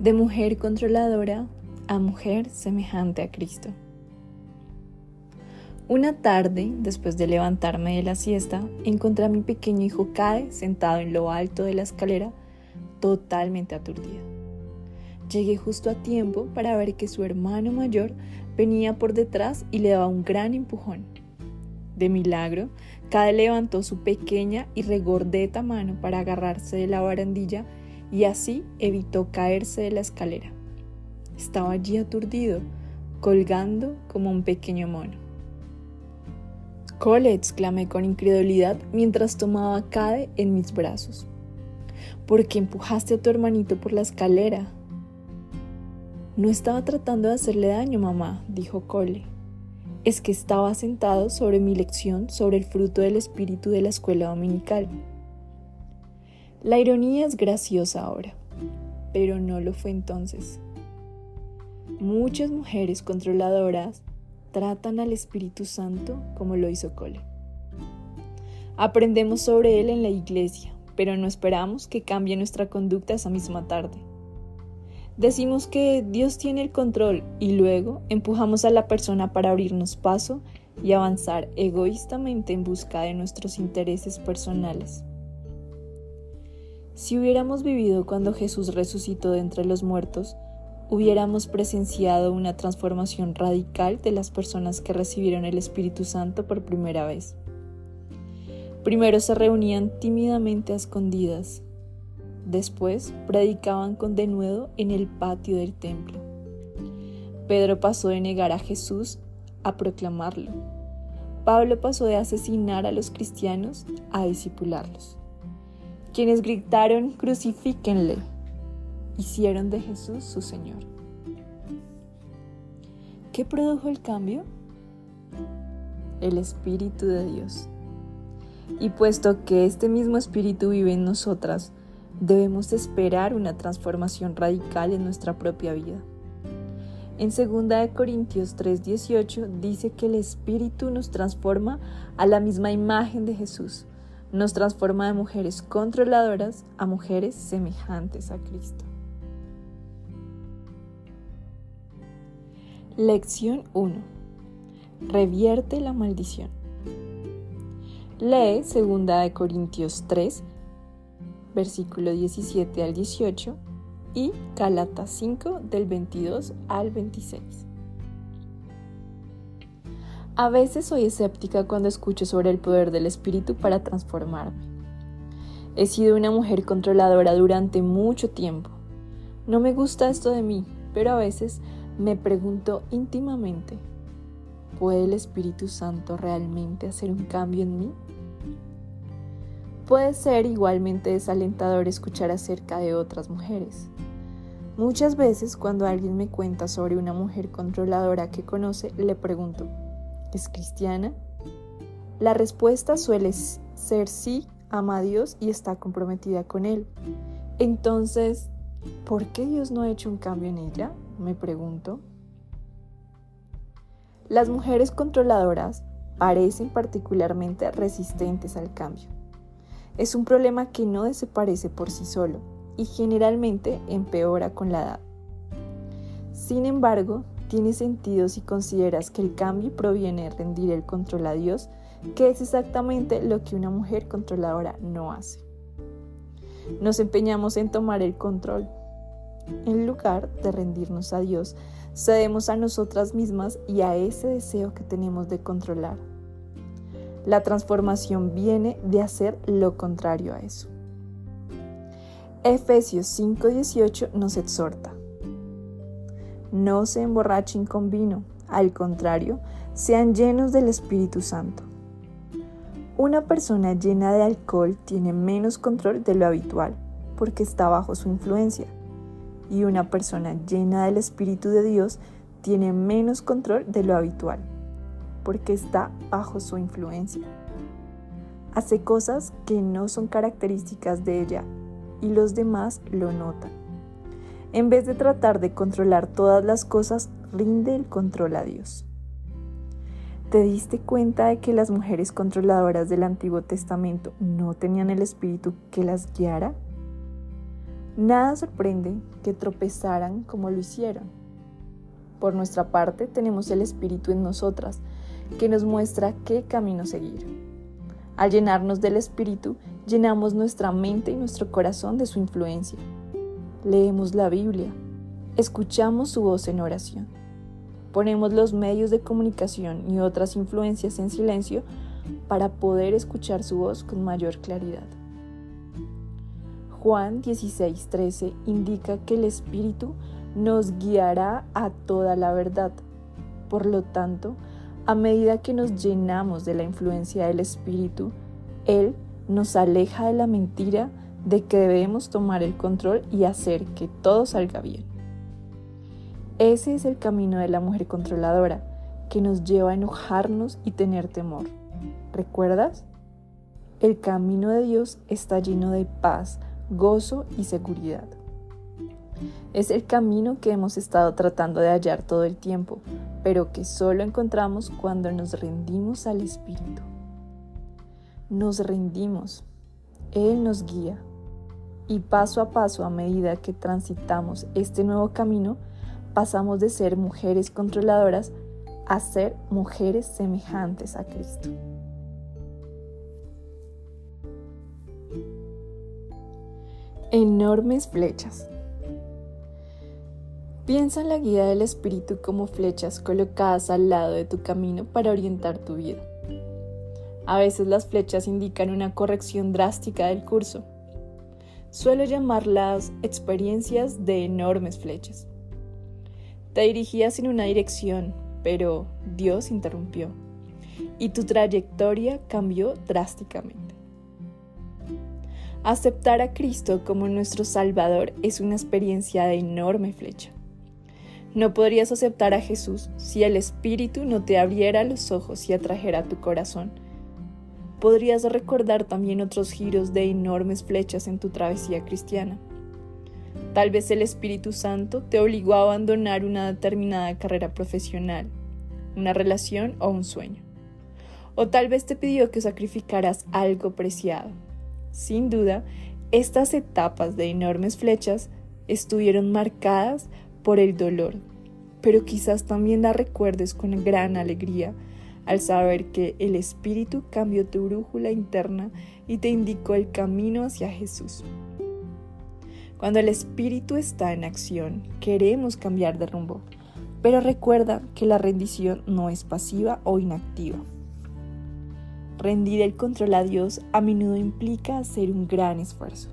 De mujer controladora a mujer semejante a Cristo. Una tarde, después de levantarme de la siesta, encontré a mi pequeño hijo Cade sentado en lo alto de la escalera, totalmente aturdido. Llegué justo a tiempo para ver que su hermano mayor venía por detrás y le daba un gran empujón. De milagro, Cade levantó su pequeña y regordeta mano para agarrarse de la barandilla y así evitó caerse de la escalera. Estaba allí aturdido, colgando como un pequeño mono. «Cole», exclamé con incredulidad mientras tomaba a Cade en mis brazos. «¿Por qué empujaste a tu hermanito por la escalera?» «No estaba tratando de hacerle daño, mamá», dijo Cole. «Es que estaba sentado sobre mi lección sobre el fruto del espíritu de la escuela dominical». La ironía es graciosa ahora, pero no lo fue entonces. Muchas mujeres controladoras tratan al Espíritu Santo como lo hizo Cole. Aprendemos sobre él en la iglesia, pero no esperamos que cambie nuestra conducta esa misma tarde. Decimos que Dios tiene el control y luego empujamos a la persona para abrirnos paso y avanzar egoístamente en busca de nuestros intereses personales. Si hubiéramos vivido cuando Jesús resucitó de entre los muertos, hubiéramos presenciado una transformación radical de las personas que recibieron el Espíritu Santo por primera vez. Primero se reunían tímidamente a escondidas, después predicaban con denuedo en el patio del templo. Pedro pasó de negar a Jesús a proclamarlo. Pablo pasó de asesinar a los cristianos a discipularlos. Quienes gritaron «Crucifíquenle», hicieron de Jesús su Señor. ¿Qué produjo el cambio? El Espíritu de Dios. Y puesto que este mismo Espíritu vive en nosotras, debemos esperar una transformación radical en nuestra propia vida. En 2 Corintios 3:18 dice que el Espíritu nos transforma a la misma imagen de Jesús. Nos transforma de mujeres controladoras a mujeres semejantes a Cristo. Lección 1. Revierte la maldición. Lee 2 Corintios 3, versículo 17 al 18 y Gálatas 5 del 22 al 26. A veces soy escéptica cuando escucho sobre el poder del Espíritu para transformarme. He sido una mujer controladora durante mucho tiempo. No me gusta esto de mí, pero a veces me pregunto íntimamente, ¿puede el Espíritu Santo realmente hacer un cambio en mí? Puede ser igualmente desalentador escuchar acerca de otras mujeres. Muchas veces cuando alguien me cuenta sobre una mujer controladora que conoce, le pregunto, ¿es cristiana? La respuesta suele ser sí, ama a Dios y está comprometida con Él. Entonces, ¿por qué Dios no ha hecho un cambio en ella? Me pregunto. Las mujeres controladoras parecen particularmente resistentes al cambio. Es un problema que no desaparece por sí solo y generalmente empeora con la edad. Sin embargo, tiene sentido si consideras que el cambio proviene de rendir el control a Dios, que es exactamente lo que una mujer controladora no hace. Nos empeñamos en tomar el control. En lugar de rendirnos a Dios, cedemos a nosotras mismas y a ese deseo que tenemos de controlar. La transformación viene de hacer lo contrario a eso. Efesios 5:18 nos exhorta. No se emborrachen con vino, al contrario, sean llenos del Espíritu Santo. Una persona llena de alcohol tiene menos control de lo habitual, porque está bajo su influencia. Y una persona llena del Espíritu de Dios tiene menos control de lo habitual, porque está bajo su influencia. Hace cosas que no son características de ella, y los demás lo notan. En vez de tratar de controlar todas las cosas, rinde el control a Dios. ¿Te diste cuenta de que las mujeres controladoras del Antiguo Testamento no tenían el Espíritu que las guiara? Nada sorprende que tropezaran como lo hicieron. Por nuestra parte, tenemos el Espíritu en nosotras, que nos muestra qué camino seguir. Al llenarnos del Espíritu, llenamos nuestra mente y nuestro corazón de su influencia. Leemos la Biblia, escuchamos su voz en oración. Ponemos los medios de comunicación y otras influencias en silencio para poder escuchar su voz con mayor claridad. Juan 16:13 indica que el Espíritu nos guiará a toda la verdad. Por lo tanto, a medida que nos llenamos de la influencia del Espíritu, Él nos aleja de la mentira de que debemos tomar el control y hacer que todo salga bien. Ese es el camino de la mujer controladora, que nos lleva a enojarnos y tener temor. ¿Recuerdas? El camino de Dios está lleno de paz, gozo y seguridad. Es el camino que hemos estado tratando de hallar todo el tiempo, pero que solo encontramos cuando nos rendimos al Espíritu. Nos rendimos, Él nos guía, y paso a paso, a medida que transitamos este nuevo camino, pasamos de ser mujeres controladoras a ser mujeres semejantes a Cristo. Enormes flechas. Piensa en la guía del Espíritu como flechas colocadas al lado de tu camino para orientar tu vida. A veces las flechas indican una corrección drástica del curso. Suelo llamarlas experiencias de enormes flechas. Te dirigías en una dirección, pero Dios interrumpió y tu trayectoria cambió drásticamente. Aceptar a Cristo como nuestro Salvador es una experiencia de enorme flecha. No podrías aceptar a Jesús si el Espíritu no te abriera los ojos y atrajera tu corazón. Podrías recordar también otros giros de enormes flechas en tu travesía cristiana. Tal vez el Espíritu Santo te obligó a abandonar una determinada carrera profesional, una relación o un sueño. O tal vez te pidió que sacrificaras algo preciado. Sin duda, estas etapas de enormes flechas estuvieron marcadas por el dolor, pero quizás también las recuerdes con gran alegría al saber que el Espíritu cambió tu brújula interna y te indicó el camino hacia Jesús. Cuando el Espíritu está en acción, queremos cambiar de rumbo, pero recuerda que la rendición no es pasiva o inactiva. Rendir el control a Dios a menudo implica hacer un gran esfuerzo.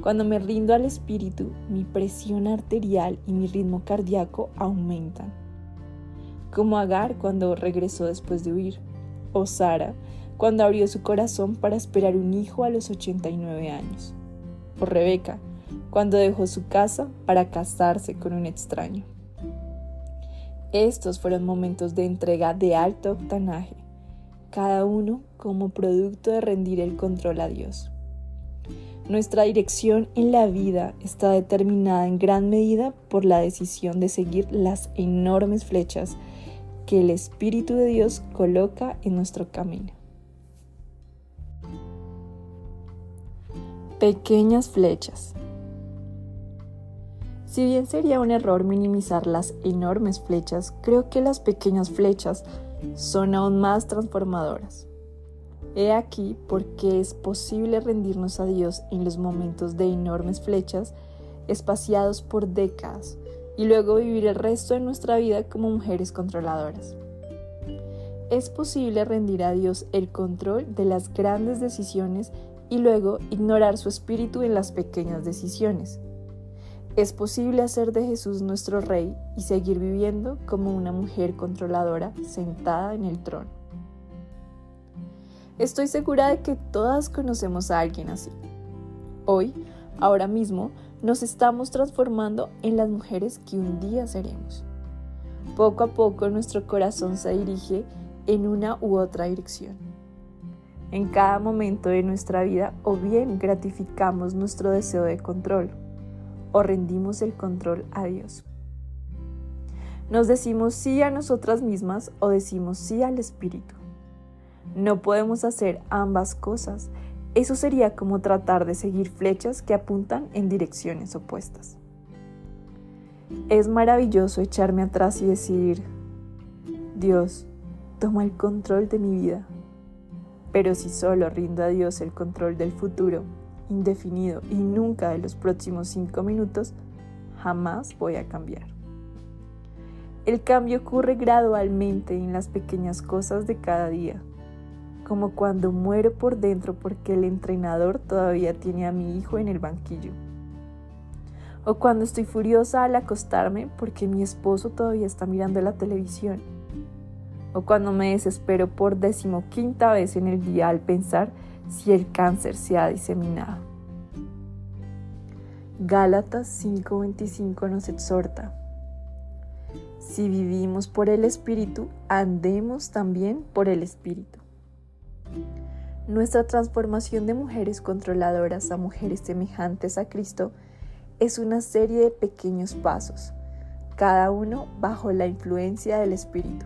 Cuando me rindo al Espíritu, mi presión arterial y mi ritmo cardíaco aumentan. Como Agar cuando regresó después de huir, o Sara cuando abrió su corazón para esperar un hijo a los 89 años, o Rebeca cuando dejó su casa para casarse con un extraño. Estos fueron momentos de entrega de alto octanaje, cada uno como producto de rendir el control a Dios. Nuestra dirección en la vida está determinada en gran medida por la decisión de seguir las enormes flechas que el Espíritu de Dios coloca en nuestro camino. Pequeñas flechas. Si bien sería un error minimizar las enormes flechas, creo que las pequeñas flechas son aún más transformadoras. He aquí por qué es posible rendirnos a Dios en los momentos de enormes flechas espaciados por décadas y luego vivir el resto de nuestra vida como mujeres controladoras. Es posible rendir a Dios el control de las grandes decisiones y luego ignorar su espíritu en las pequeñas decisiones. Es posible hacer de Jesús nuestro Rey y seguir viviendo como una mujer controladora sentada en el trono. Estoy segura de que todas conocemos a alguien así. Hoy, ahora mismo, nos estamos transformando en las mujeres que un día seremos. Poco a poco nuestro corazón se dirige en una u otra dirección. En cada momento de nuestra vida, o bien gratificamos nuestro deseo de control, o rendimos el control a Dios. Nos decimos sí a nosotras mismas o decimos sí al Espíritu. No podemos hacer ambas cosas Eso sería como tratar de seguir flechas que apuntan en direcciones opuestas. Es maravilloso echarme atrás y decir, Dios, toma el control de mi vida. Pero si solo rindo a Dios el control del futuro, indefinido y nunca de los próximos 5 minutos, jamás voy a cambiar. El cambio ocurre gradualmente en las pequeñas cosas de cada día, como cuando muero por dentro porque el entrenador todavía tiene a mi hijo en el banquillo, o cuando estoy furiosa al acostarme porque mi esposo todavía está mirando la televisión, o cuando me desespero por 15ª vez en el día al pensar si el cáncer se ha diseminado. Gálatas 5:25 nos exhorta: si vivimos por el Espíritu, andemos también por el Espíritu. Nuestra transformación de mujeres controladoras a mujeres semejantes a Cristo es una serie de pequeños pasos, cada uno bajo la influencia del Espíritu.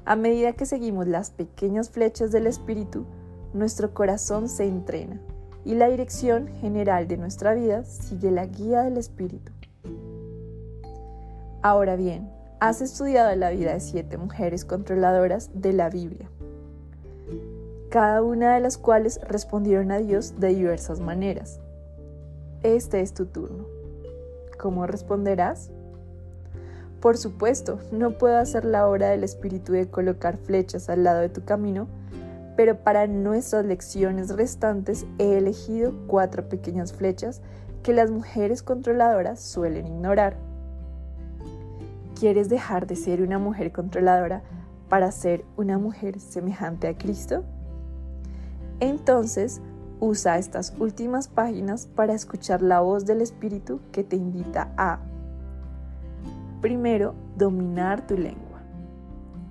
A medida que seguimos las pequeñas flechas del Espíritu, nuestro corazón se entrena y la dirección general de nuestra vida sigue la guía del Espíritu. Ahora bien, has estudiado la vida de 7 mujeres controladoras de la Biblia, cada una de las cuales respondieron a Dios de diversas maneras. Este es tu turno. ¿Cómo responderás? Por supuesto, no puedo hacer la obra del Espíritu de colocar flechas al lado de tu camino, pero para nuestras lecciones restantes he elegido 4 pequeñas flechas que las mujeres controladoras suelen ignorar. ¿Quieres dejar de ser una mujer controladora para ser una mujer semejante a Cristo? Entonces, usa estas últimas páginas para escuchar la voz del Espíritu que te invita a: primero, dominar tu lengua.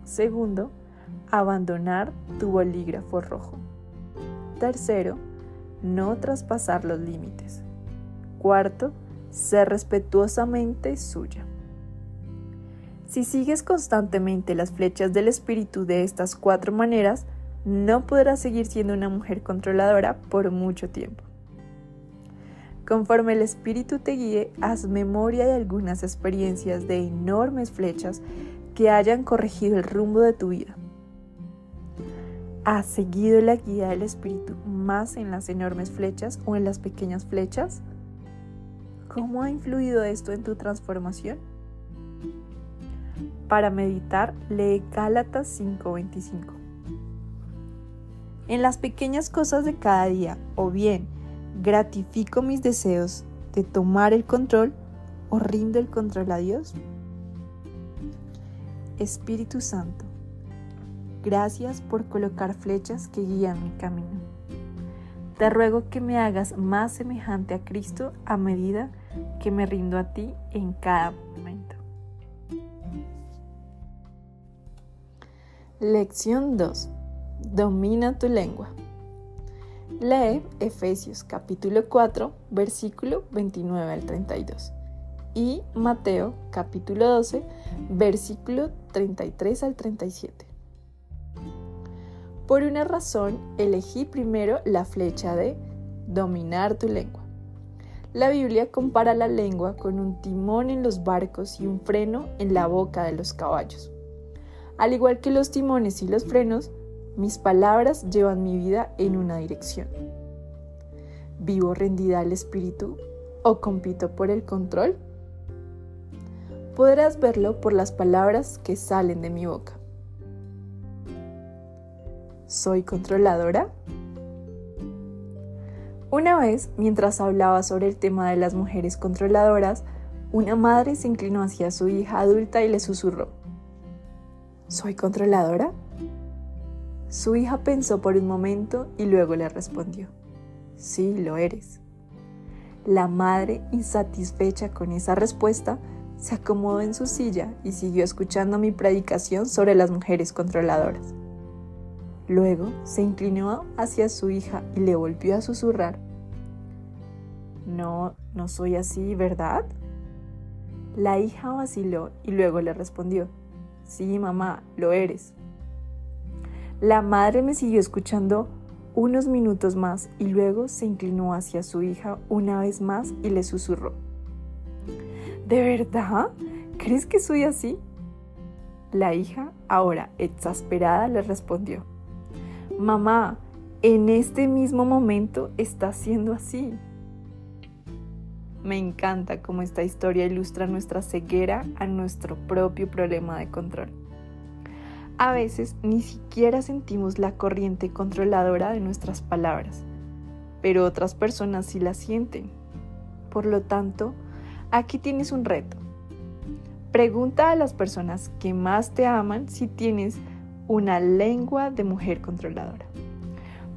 Segundo, abandonar tu bolígrafo rojo. Tercero, no traspasar los límites. Cuarto, ser respetuosamente suya. Si sigues constantemente las flechas del Espíritu de estas 4 maneras, no podrás seguir siendo una mujer controladora por mucho tiempo. Conforme el Espíritu te guíe, haz memoria de algunas experiencias de enormes flechas que hayan corregido el rumbo de tu vida. ¿Has seguido la guía del Espíritu más en las enormes flechas o en las pequeñas flechas? ¿Cómo ha influido esto en tu transformación? Para meditar, lee Gálatas 5:25. En las pequeñas cosas de cada día, o bien gratifico mis deseos de tomar el control o rindo el control a Dios. Espíritu Santo, gracias por colocar flechas que guían mi camino. Te ruego que me hagas más semejante a Cristo a medida que me rindo a ti en cada momento. Lección 2. Domina tu lengua. Lee Efesios capítulo 4, versículo 29 al 32 y Mateo capítulo 12, versículo 33 al 37. Por una razón, elegí primero la flecha de dominar tu lengua. La Biblia compara la lengua con un timón en los barcos y un freno en la boca de los caballos. Al igual que los timones y los frenos, mis palabras llevan mi vida en una dirección. ¿Vivo rendida al Espíritu o compito por el control? Podrás verlo por las palabras que salen de mi boca. ¿Soy controladora? Una vez, mientras hablaba sobre el tema de las mujeres controladoras, una madre se inclinó hacia su hija adulta y le susurró: ¿Soy controladora? Su hija pensó por un momento y luego le respondió: sí, lo eres. La madre, insatisfecha con esa respuesta, se acomodó en su silla y siguió escuchando mi predicación sobre las mujeres controladoras. Luego se inclinó hacia su hija y le volvió a susurrar: no soy así, ¿verdad? La hija vaciló y luego le respondió: sí, mamá, lo eres. La madre me siguió escuchando unos minutos más y luego se inclinó hacia su hija una vez más y le susurró: ¿De verdad? ¿Crees que soy así? La hija, ahora exasperada, le respondió: Mamá, en este mismo momento está siendo así. Me encanta cómo esta historia ilustra nuestra ceguera a nuestro propio problema de control. A veces ni siquiera sentimos la corriente controladora de nuestras palabras, pero otras personas sí la sienten. Por lo tanto, aquí tienes un reto. Pregunta a las personas que más te aman si tienes una lengua de mujer controladora.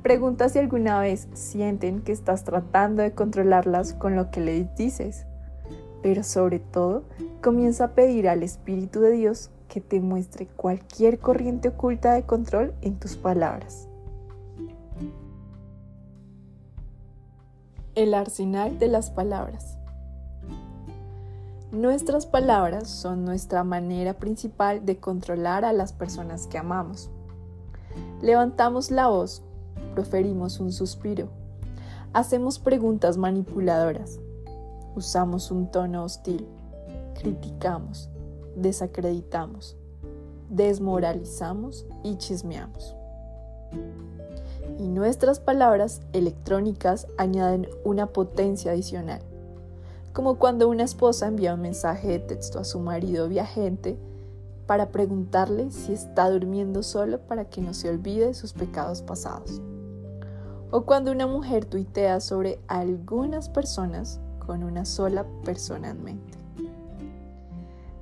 Pregunta si alguna vez sienten que estás tratando de controlarlas con lo que les dices. Pero sobre todo, comienza a pedir al Espíritu de Dios que te muestre cualquier corriente oculta de control en tus palabras. El arsenal de las palabras. Nuestras palabras son nuestra manera principal de controlar a las personas que amamos. Levantamos la voz, proferimos un suspiro, hacemos preguntas manipuladoras, usamos un tono hostil, criticamos, desacreditamos, desmoralizamos y chismeamos. Y nuestras palabras electrónicas añaden una potencia adicional, como cuando una esposa envía un mensaje de texto a su marido viajante para preguntarle si está durmiendo solo para que no se olvide de sus pecados pasados. O cuando una mujer tuitea sobre algunas personas con una sola persona en mente.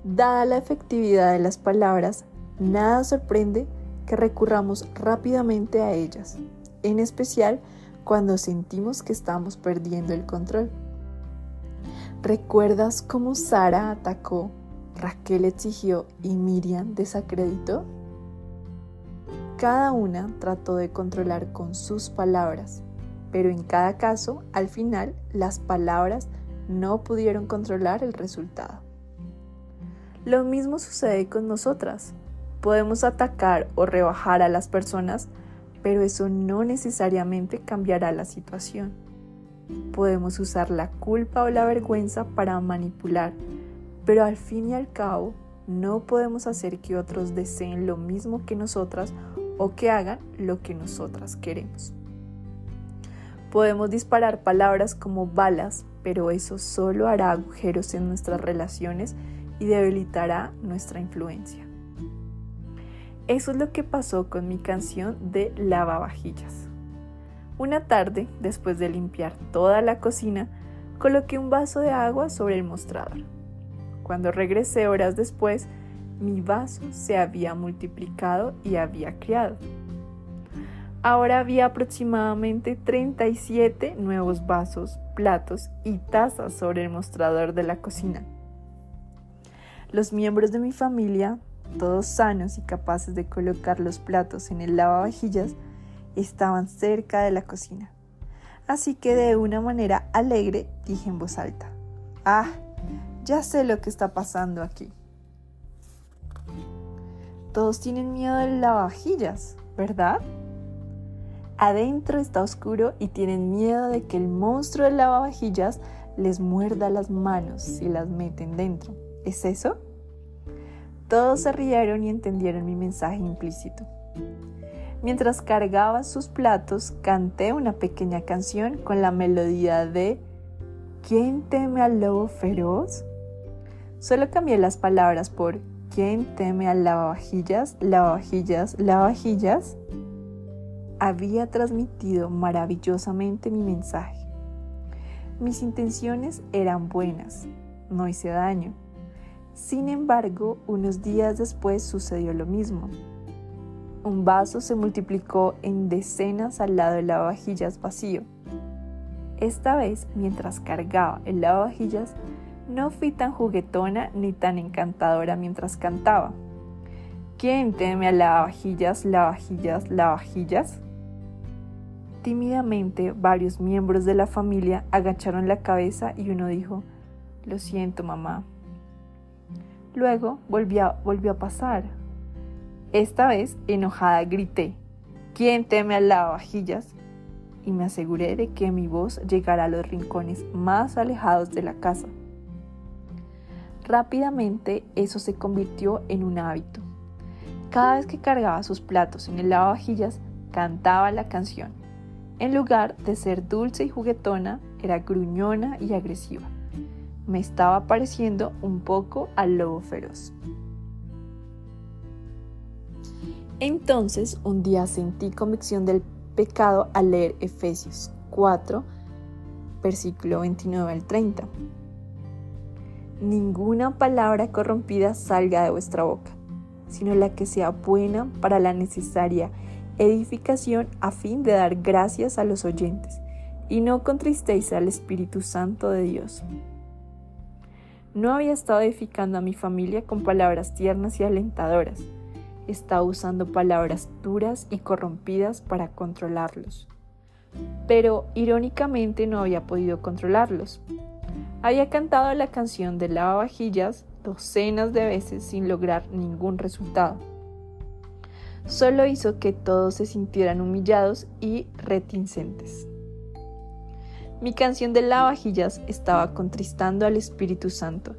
Dada la efectividad de las palabras, nada sorprende que recurramos rápidamente a ellas, en especial cuando sentimos que estamos perdiendo el control. ¿Recuerdas cómo Sara atacó, Raquel exigió y Miriam desacreditó? Cada una trató de controlar con sus palabras, pero en cada caso, al final, las palabras no pudieron controlar el resultado. Lo mismo sucede con nosotras. Podemos atacar o rebajar a las personas, pero eso no necesariamente cambiará la situación. Podemos usar la culpa o la vergüenza para manipular, pero al fin y al cabo, no podemos hacer que otros deseen lo mismo que nosotras o que hagan lo que nosotras queremos. Podemos disparar palabras como balas, pero eso solo hará agujeros en nuestras relaciones y debilitará nuestra influencia. Eso es lo que pasó con mi canción de lavavajillas. Una tarde, después de limpiar toda la cocina, coloqué un vaso de agua sobre el mostrador. Cuando regresé horas después, mi vaso se había multiplicado y había criado. Ahora había aproximadamente 37 nuevos vasos, platos y tazas sobre el mostrador de la cocina. Los miembros de mi familia, todos sanos y capaces de colocar los platos en el lavavajillas, estaban cerca de la cocina. Así que de una manera alegre dije en voz alta: «Ah, ya sé lo que está pasando aquí». Todos tienen miedo del lavavajillas, ¿verdad? Adentro está oscuro y tienen miedo de que el monstruo del lavavajillas les muerda las manos si las meten dentro. ¿Es eso? Todos se rieron y entendieron mi mensaje implícito. Mientras cargaba sus platos, canté una pequeña canción con la melodía de ¿Quién teme al lobo feroz? Solo cambié las palabras por ¿Quién teme al lavavajillas, lavavajillas, lavavajillas? Había transmitido maravillosamente mi mensaje. Mis intenciones eran buenas, no hice daño. Sin embargo, unos días después sucedió lo mismo. Un vaso se multiplicó en decenas al lado del lavavajillas vacío. Esta vez, mientras cargaba el lavavajillas, no fui tan juguetona ni tan encantadora mientras cantaba. ¿Quién teme al lavavajillas, lavavajillas, lavavajillas? Tímidamente, varios miembros de la familia agacharon la cabeza y uno dijo: «Lo siento, mamá». Luego volvió a pasar. Esta vez, enojada, grité: «¿Quién teme al lavavajillas?». y me aseguré de que mi voz llegara a los rincones más alejados de la casa. Rápidamente eso se convirtió en un hábito. Cada vez que cargaba sus platos en el lavavajillas, cantaba la canción. En lugar de ser dulce y juguetona, era gruñona y agresiva. Me estaba pareciendo un poco al lobo feroz. Entonces, un día sentí convicción del pecado al leer Efesios 4, versículo 29 al 30. Ninguna palabra corrompida salga de vuestra boca, sino la que sea buena para la necesaria edificación a fin de dar gracias a los oyentes, y no contristéis al Espíritu Santo de Dios. No había estado edificando a mi familia con palabras tiernas y alentadoras. Estaba usando palabras duras y corrompidas para controlarlos. Pero, irónicamente, no había podido controlarlos. Había cantado la canción del lavavajillas docenas de veces sin lograr ningún resultado. Solo hizo que todos se sintieran humillados y reticentes. Mi canción del lavavajillas estaba contristando al Espíritu Santo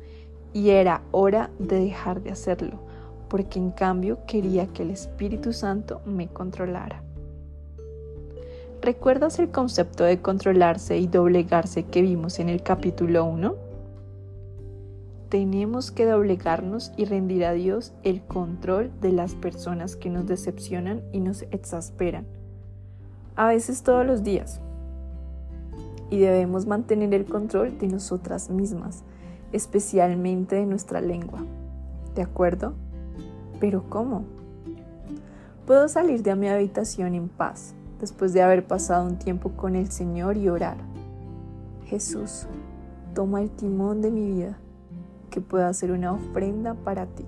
y era hora de dejar de hacerlo, porque en cambio quería que el Espíritu Santo me controlara. ¿Recuerdas el concepto de controlarse y doblegarse que vimos en el capítulo 1? Tenemos que doblegarnos y rendir a Dios el control de las personas que nos decepcionan y nos exasperan, a veces todos los días. Y debemos mantener el control de nosotras mismas, especialmente de nuestra lengua. ¿De acuerdo? ¿Pero cómo? Puedo salir de mi habitación en paz, después de haber pasado un tiempo con el Señor y orar. Jesús, toma el timón de mi vida, que pueda ser una ofrenda para ti.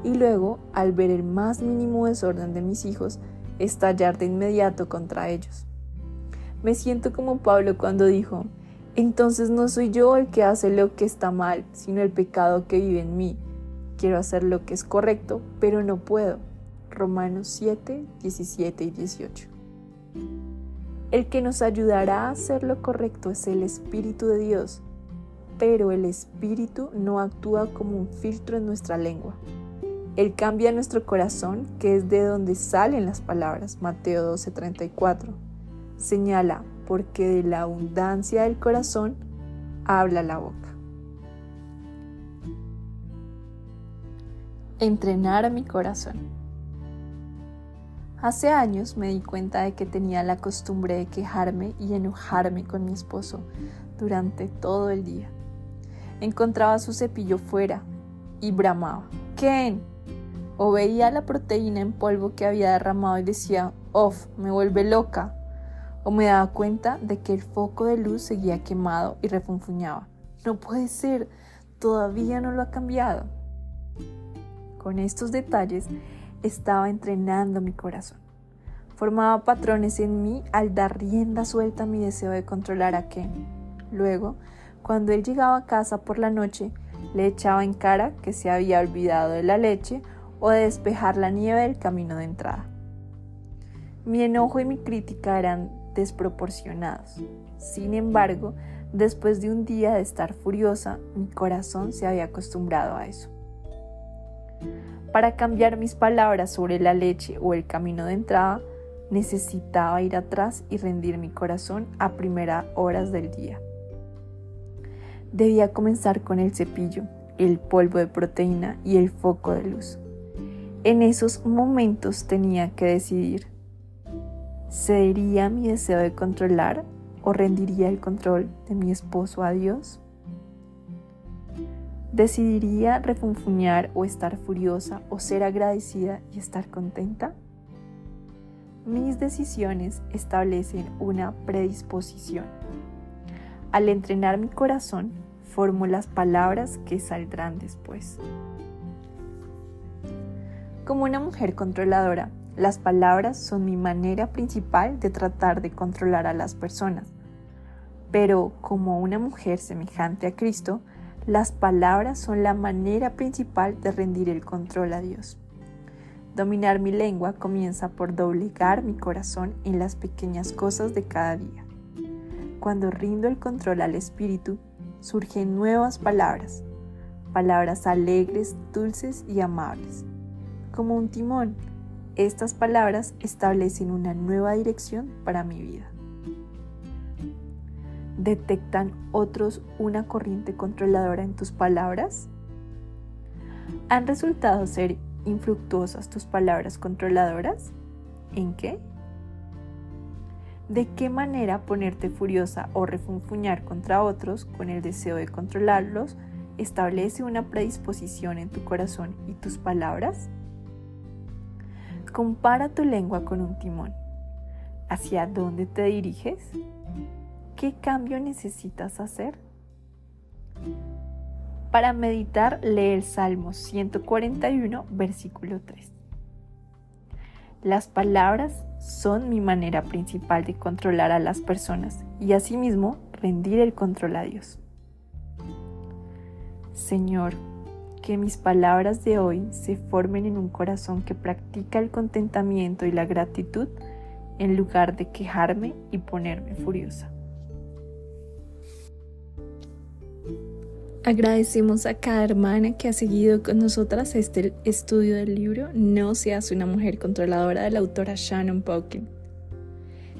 Y luego, al ver el más mínimo desorden de mis hijos, estallar de inmediato contra ellos. Me siento como Pablo cuando dijo: entonces no soy yo el que hace lo que está mal, sino el pecado que vive en mí. Quiero hacer lo que es correcto, pero no puedo. Romanos 7, 17 y 18. El que nos ayudará a hacer lo correcto es el Espíritu de Dios, pero el Espíritu no actúa como un filtro en nuestra lengua. Él cambia nuestro corazón, que es de donde salen las palabras. Mateo 12, 34. Señala, porque de la abundancia del corazón habla la boca. Entrenar a mi corazón. Hace años me di cuenta de que tenía la costumbre de quejarme y enojarme con mi esposo durante todo el día. Encontraba su cepillo fuera y bramaba: «¡Ken!». O veía la proteína en polvo que había derramado y decía: «¡Off! Me vuelve loca». O me daba cuenta de que el foco de luz seguía quemado y refunfuñaba: «No puede ser, todavía no lo ha cambiado». Con estos detalles estaba entrenando mi corazón. Formaba patrones en mí al dar rienda suelta a mi deseo de controlar a Ken. Luego, cuando él llegaba a casa por la noche, le echaba en cara que se había olvidado de la leche o de despejar la nieve del camino de entrada. Mi enojo y mi crítica eran desproporcionados. Sin embargo, después de un día de estar furiosa, mi corazón se había acostumbrado a eso. Para cambiar mis palabras sobre la leche o el camino de entrada, necesitaba ir atrás y rendir mi corazón a primeras horas del día. Debía comenzar con el cepillo, el polvo de proteína y el foco de luz. En esos momentos tenía que decidir: ¿cedería mi deseo de controlar o rendiría el control de mi esposo a Dios? ¿Decidiría refunfuñar o estar furiosa o ser agradecida y estar contenta? Mis decisiones establecen una predisposición. Al entrenar mi corazón, formo las palabras que saldrán después. Como una mujer controladora, las palabras son mi manera principal de tratar de controlar a las personas. Pero como una mujer semejante a Cristo, las palabras son la manera principal de rendir el control a Dios. Dominar mi lengua comienza por doblegar mi corazón en las pequeñas cosas de cada día. Cuando rindo el control al espíritu, surgen nuevas palabras, palabras alegres, dulces y amables. Como un timón, estas palabras establecen una nueva dirección para mi vida. ¿Detectan otros una corriente controladora en tus palabras? ¿Han resultado ser infructuosas tus palabras controladoras? ¿En qué? ¿De qué manera ponerte furiosa o refunfuñar contra otros con el deseo de controlarlos establece una predisposición en tu corazón y tus palabras? Compara tu lengua con un timón. ¿Hacia dónde te diriges? ¿Qué cambio necesitas hacer? Para meditar, lee el Salmo 141, versículo 3. Las palabras son mi manera principal de controlar a las personas y asimismo rendir el control a Dios. Señor, que mis palabras de hoy se formen en un corazón que practica el contentamiento y la gratitud en lugar de quejarme y ponerme furiosa. Agradecemos a cada hermana que ha seguido con nosotras este estudio del libro No seas una mujer controladora de la autora Shannon Paukin.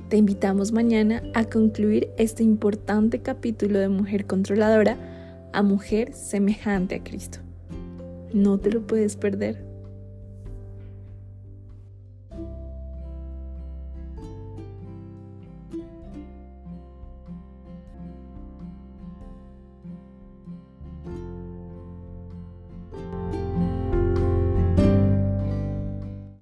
Te invitamos mañana a concluir este importante capítulo de Mujer Controladora a Mujer Semejante a Cristo. No te lo puedes perder.